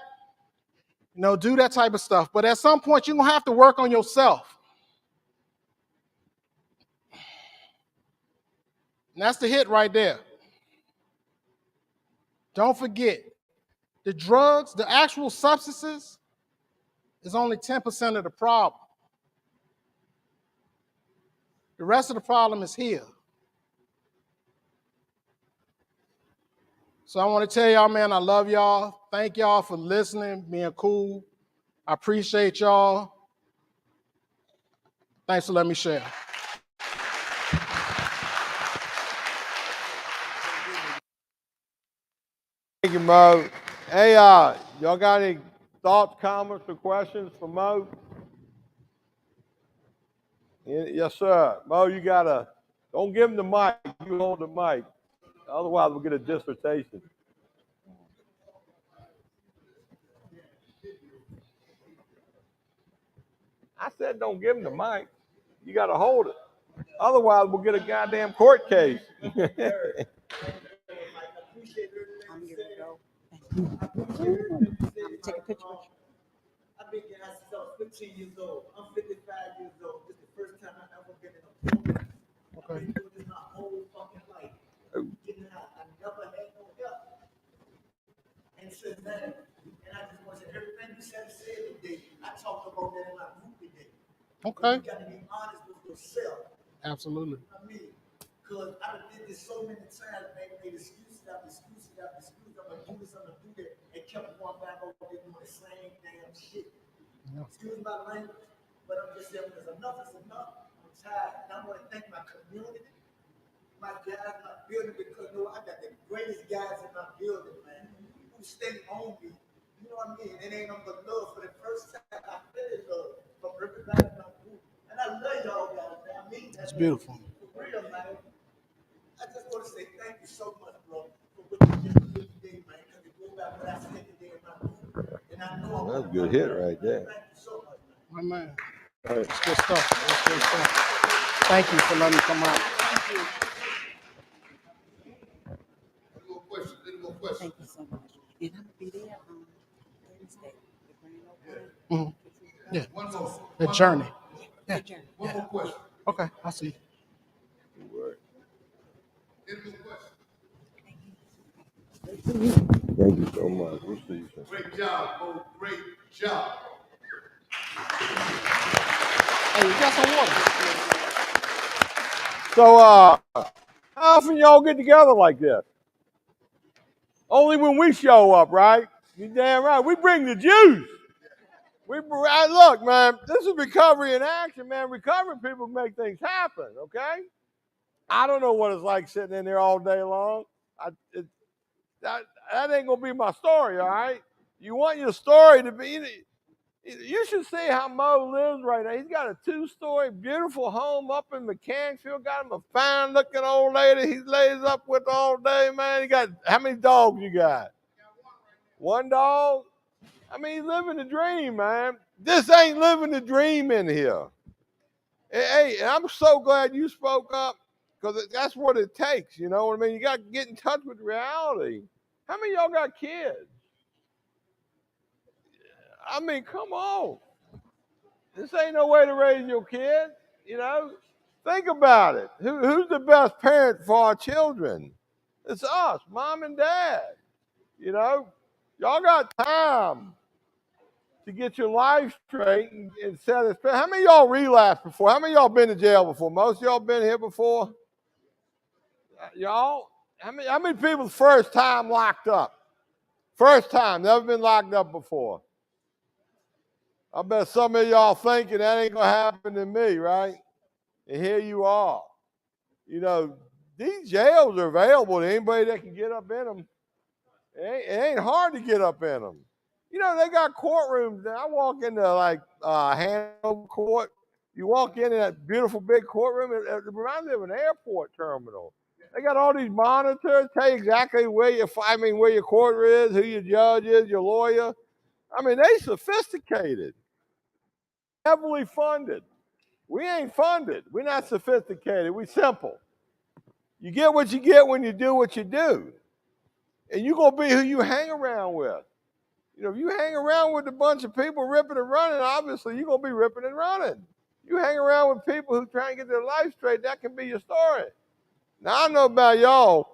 you know, do that type of stuff. But at some point, you're going to have to work on yourself. And that's the hit right there. Don't forget, the drugs, the actual substances, is only 10% of the problem. The rest of the problem is here. So I want to tell y'all, man, I love y'all. Thank y'all for listening, being cool. I appreciate y'all. Thanks for letting me share. Thank you, Mo. Hey, y'all got any thoughts, comments, or questions for Mo? Yes, sir. Mo, you gotta, don't give him the mic. You hold the mic. Otherwise, we'll get a dissertation. I said don't give him the mic. You gotta hold it. Otherwise, we'll get a goddamn court case. I'm gonna go. Take a picture with you. I've been getting out since I was 15 years old. I'm 55 years old. This is the first time I've ever been in a program. I've been doing this my whole fucking life. Getting out. I never had no help. And since then, and I just want to say everything you said today, I talked about that in my group today. Okay. You got to be honest with yourself. Absolutely. I mean, because I did this so many times, made excuses after excuses after excuses. I'm going to do this, I'm going to do that, and kept going back over there doing the same damn shit. Yeah. Excuse my language, but I'm just saying, because enough is enough. I'm tired, and I want to thank my community, my guys, my building, because you know, I got the greatest guys in my building, man, who stay on me. You know what I mean? It ain't nothing but love. For the first time, I feel love from everybody in my group. And I love y'all guys, man. I mean, that's beautiful. For real, man. I just want to say thank you so much, bro, for what you just did today, man. Because it goes back what I said today in my group. And I know That's a good hit right there. Thank you so much, My man. man. That's good stuff. That's good stuff. Thank you for letting me come out. Thank you. Any more questions? Any more questions? Thank you so much. And I'm gonna be there on Thursday. The grand opening. Yeah. One more. The journey. The journey. One more question. Okay, I see. Any more questions? Thank you so much. We'll see you soon. Great job, Mo. Great job. Hey, you got some water? So, how often y'all get together like this? Only when we show up, right? You damn right. We bring the juice. Look, man, this is recovery in action, man. Recovery people make things happen, okay? I don't know what it's like sitting in there all day long. That ain't going to be my story, all right? You want your story to be, You should see how Moe lives right now. He's got a 2-story, beautiful home up in Mechanicsville. Got him a fine-looking old lady he lays up with all day, man. He got, how many dogs you got? One dog? I mean, he's living the dream, man. This ain't living the dream in here. Hey, and I'm so glad you spoke up because that's what it takes. You know what I mean? You got to get in touch with reality. How many of y'all got kids? I mean, come on. This ain't no way to raise your kid. You know, think about it. Who's the best parent for our children? It's us, mom and dad. You know, y'all got time to get your life straight and set it straight. How many of y'all relapsed before? How many of y'all been to jail before? Most of y'all been here before? Y'all? How many people's first time locked up? First time, never been locked up before. I bet some of y'all thinking that ain't gonna happen to me, right? And here you are. You know, these jails are available to anybody that can get up in them. It ain't hard to get up in them. You know, they got courtrooms now. I walk into like Hanover Court. You walk into that beautiful big courtroom. It reminds me of an airport terminal. They got all these monitors, tell you exactly where your court is, who your judge is, your lawyer. I mean, they sophisticated, heavily funded. We ain't funded. We're not sophisticated. We simple. You get what you get when you do what you do. And you're going to be who you hang around with. You know, if you hang around with a bunch of people ripping and running, obviously you're going to be ripping and running. You hang around with people who try and get their life straight, that can be your story. Now, I don't know about y'all,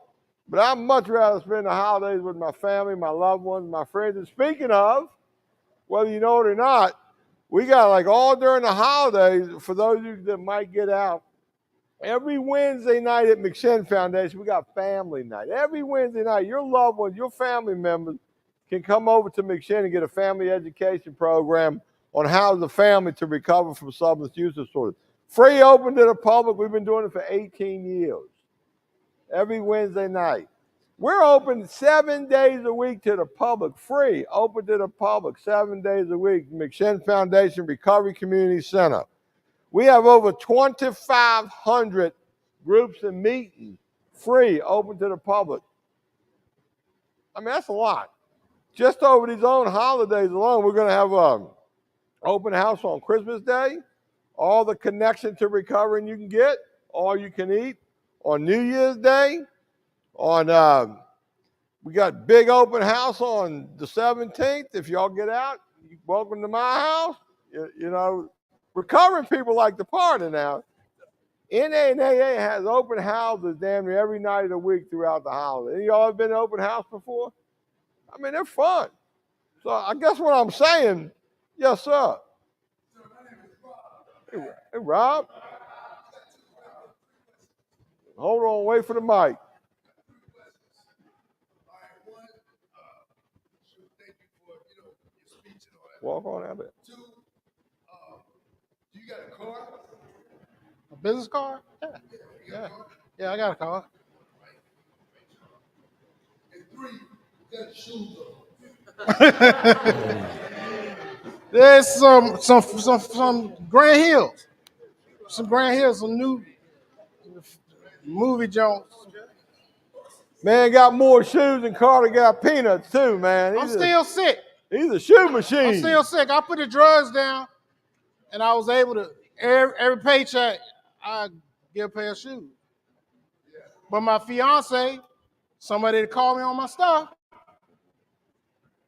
but I'd much rather spend the holidays with my family, my loved ones, my friends. And speaking of, whether you know it or not, we got like all during the holidays, for those of you that might get out, every Wednesday night at McShin Foundation, we got family night. Every Wednesday night, your loved ones, your family members can come over to McShin and get a family education program on how the family to recover from substance use disorders. Free, open to the public. We've been doing it for 18 years. Every Wednesday night. We're open 7 days a week to the public, free, open to the public 7 days a week. McShin Foundation Recovery Community Center. We have over 2,500 groups and meetings, free, open to the public. I mean, that's a lot. Just over these own holidays alone, we're going to have an open house on Christmas Day, all the connection to recovering you can get, all you can eat, on New Year's Day, we got big open house on the 17th. If y'all get out, you're welcome to my house. You know, recovering people like to party now. NAA has open houses damn near every night of the week throughout the holiday. Any of y'all ever been to open house before? I mean, they're fun. So I guess what I'm saying, yes, sir. Hey, Rob. Hold on, wait for the mic. Walk on out there. Two, do you got a car? A business card? Yeah, I got a car. And three, you got shoes on. There's some Grand Hills. Some Grand Hills, some new movie joints. Man got more shoes than Carter got peanuts too, man. I'm still sick. He's a shoe machine. I'm still sick. I put the drugs down, and I was able to, every paycheck, I get a pair of shoes. But my fiance, somebody to call me on my stuff,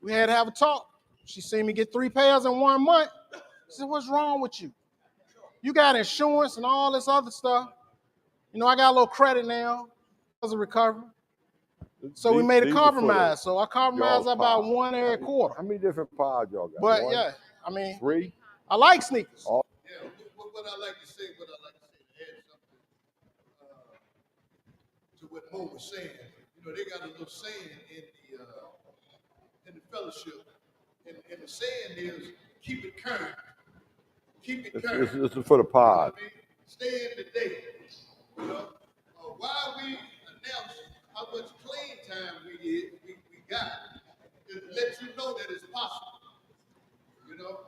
we had to have a talk. She seen me get 3 pairs in 1 month. She said, what's wrong with you? You got insurance and all this other stuff. You know, I got a little credit now because of recovery. So we made a compromise. So I compromised about one every quarter. How many different pods y'all got? But yeah, I mean, 3. I like sneakers. Yeah, what I like to say, to add something to what Moe was saying. You know, they got a little saying in the fellowship, and the saying is, keep it current. Keep it current. This is for the pod. You know what I mean? Stay in the day. You know, why we announce how much clean time we got, to let you know that it's possible. You know,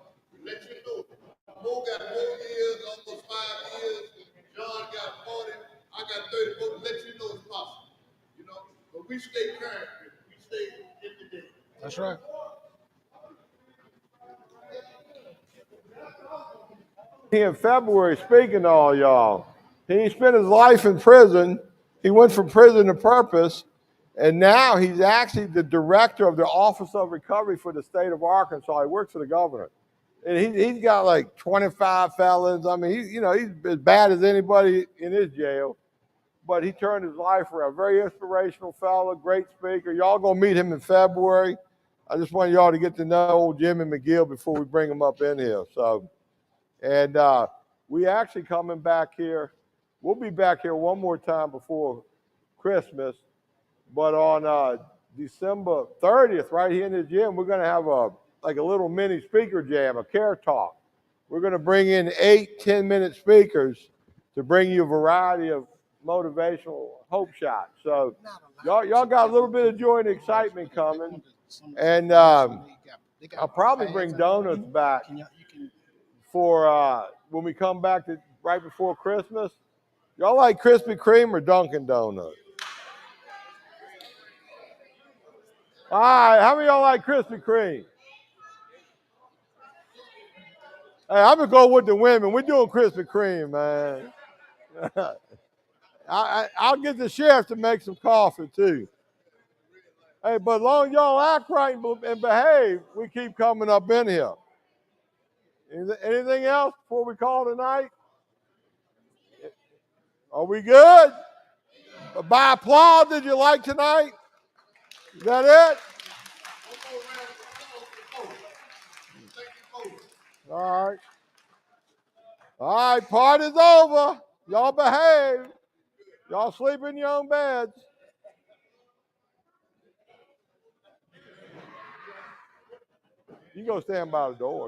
But we stay current. We stay in the day. That's right. In February, speaking to all y'all, he spent his life in prison. He went from prison to purpose, and now he's actually the director of the Office of Recovery for the state of Arkansas. He works for the governor, and he's got like 25 felons. I mean, he's as bad as anybody in his jail, but he turned his life around. Very inspirational fellow, great speaker. Y'all gonna meet him in February. I just want y'all to get to know old Jimmy McGill before we bring him up in here. So. And we actually coming back here. We'll be back here one more time before Christmas. But on December 30th, right here in the gym, we're going to have a little mini speaker jam, a care talk. We're going to bring in 8 10-minute speakers to bring you a variety of motivational hope shots. So y'all got a little bit of joy and excitement coming. And I'll probably bring donuts back for when we come back to right before Christmas. Y'all like Krispy Kreme or Dunkin' Donuts? All right, how many of y'all like Krispy Kreme? Hey, I'm gonna go with the women. We're doing Krispy Kreme, man. I'll get the sheriff to make some coffee too. Hey, but as long as y'all act right and behave, we keep coming up in here. Anything else before we call tonight? Are we good? By applause, did you like tonight? Is that it? All right. All right, party's over. Y'all behave. Y'all sleep in your own beds. You go stand by the door.